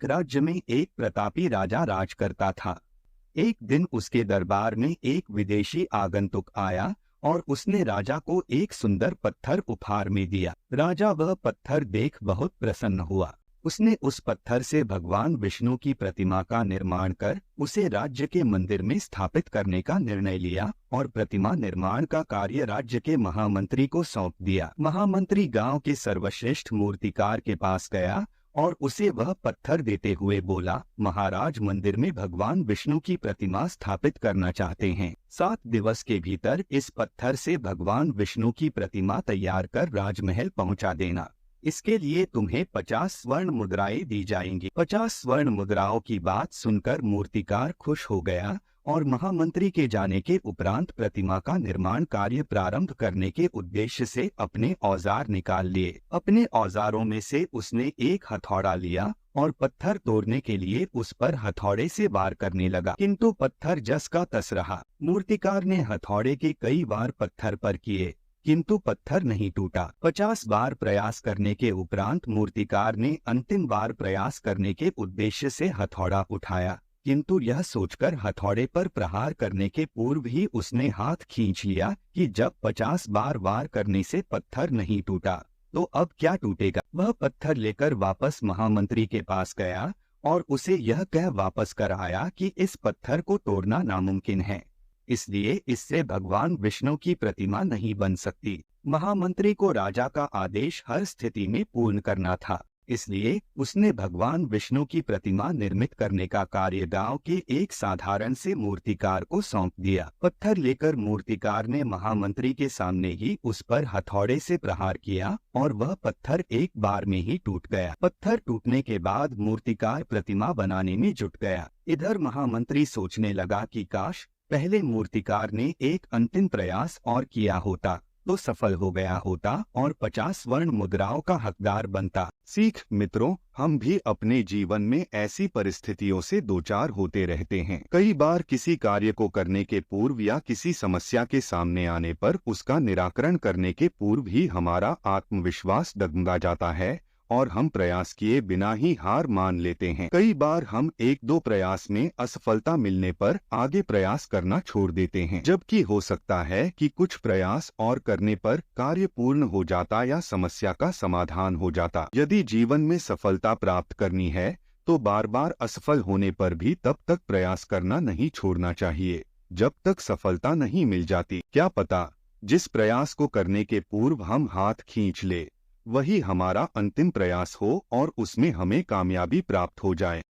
राज्य में एक प्रतापी राजा राज करता था। एक दिन उसके दरबार में एक विदेशी आगंतुक आया और उसने राजा को एक सुंदर पत्थर उपहार में दिया। राजा वह पत्थर देख बहुत प्रसन्न हुआ। उसने उस पत्थर से भगवान विष्णु की प्रतिमा का निर्माण कर उसे राज्य के मंदिर में स्थापित करने का निर्णय लिया और प्रतिमा निर्माण का कार्य राज्य के महामंत्री को सौंप दिया। महामंत्री गांव के सर्वश्रेष्ठ मूर्तिकार के पास गया और उसे वह पत्थर देते हुए बोला, महाराज मंदिर में भगवान विष्णु की प्रतिमा स्थापित करना चाहते हैं। 7 दिवस के भीतर इस पत्थर से भगवान विष्णु की प्रतिमा तैयार कर राजमहल पहुंचा देना। इसके लिए तुम्हें 50 स्वर्ण मुद्राएं दी जाएंगी। 50 स्वर्ण मुद्राओं की बात सुनकर मूर्तिकार खुश हो गया और महामंत्री के जाने के उपरांत प्रतिमा का निर्माण कार्य प्रारंभ करने के उद्देश्य से अपने औजार निकाल लिए। अपने औजारों में से उसने एक हथौड़ा लिया और पत्थर तोड़ने के लिए उस पर हथौड़े से वार करने लगा, किंतु पत्थर जस का तस रहा। मूर्तिकार ने हथौड़े के कई वार पत्थर पर किए, किंतु पत्थर नहीं टूटा। 50 बार प्रयास करने के उपरांत मूर्तिकार ने अंतिम बार प्रयास करने के उद्देश्य से हथौड़ा उठाया, किंतु यह सोचकर हथौड़े पर प्रहार करने के पूर्व ही उसने हाथ खींच लिया कि जब 50 बार वार करने से पत्थर नहीं टूटा तो अब क्या टूटेगा। वह पत्थर लेकर वापस महामंत्री के पास गया और उसे यह कह वापस कर आया कि इस पत्थर को तोड़ना नामुमकिन है, इसलिए इससे भगवान विष्णु की प्रतिमा नहीं बन सकती। महामंत्री को राजा का आदेश हर स्थिति में पूर्ण करना था, इसलिए उसने भगवान विष्णु की प्रतिमा निर्मित करने का कार्य गांव के एक साधारण से मूर्तिकार को सौंप दिया। पत्थर लेकर मूर्तिकार ने महामंत्री के सामने ही उस पर हथौड़े से प्रहार किया और वह पत्थर एक बार में ही टूट गया। पत्थर टूटने के बाद मूर्तिकार प्रतिमा बनाने में जुट गया। इधर महामंत्री सोचने लगा कि काश पहले मूर्तिकार ने एक अंतिम प्रयास और किया होता तो सफल हो गया होता और 50 स्वर्ण मुद्राओं का हकदार बनता। सीख मित्रों, हम भी अपने जीवन में ऐसी परिस्थितियों से दो चार होते रहते हैं। कई बार किसी कार्य को करने के पूर्व या किसी समस्या के सामने आने पर उसका निराकरण करने के पूर्व ही हमारा आत्मविश्वास डगमगा जाता है और हम प्रयास किए बिना ही हार मान लेते हैं। कई बार हम 1-2 प्रयास में असफलता मिलने पर आगे प्रयास करना छोड़ देते हैं, जबकि हो सकता है कि कुछ प्रयास और करने पर कार्य पूर्ण हो जाता या समस्या का समाधान हो जाता। यदि जीवन में सफलता प्राप्त करनी है तो बार बार असफल होने पर भी तब तक प्रयास करना नहीं छोड़ना चाहिए जब तक सफलता नहीं मिल जाती। क्या पता जिस प्रयास को करने के पूर्व हम हाथ खींच ले वही हमारा अंतिम प्रयास हो और उसमें हमें कामयाबी प्राप्त हो जाए।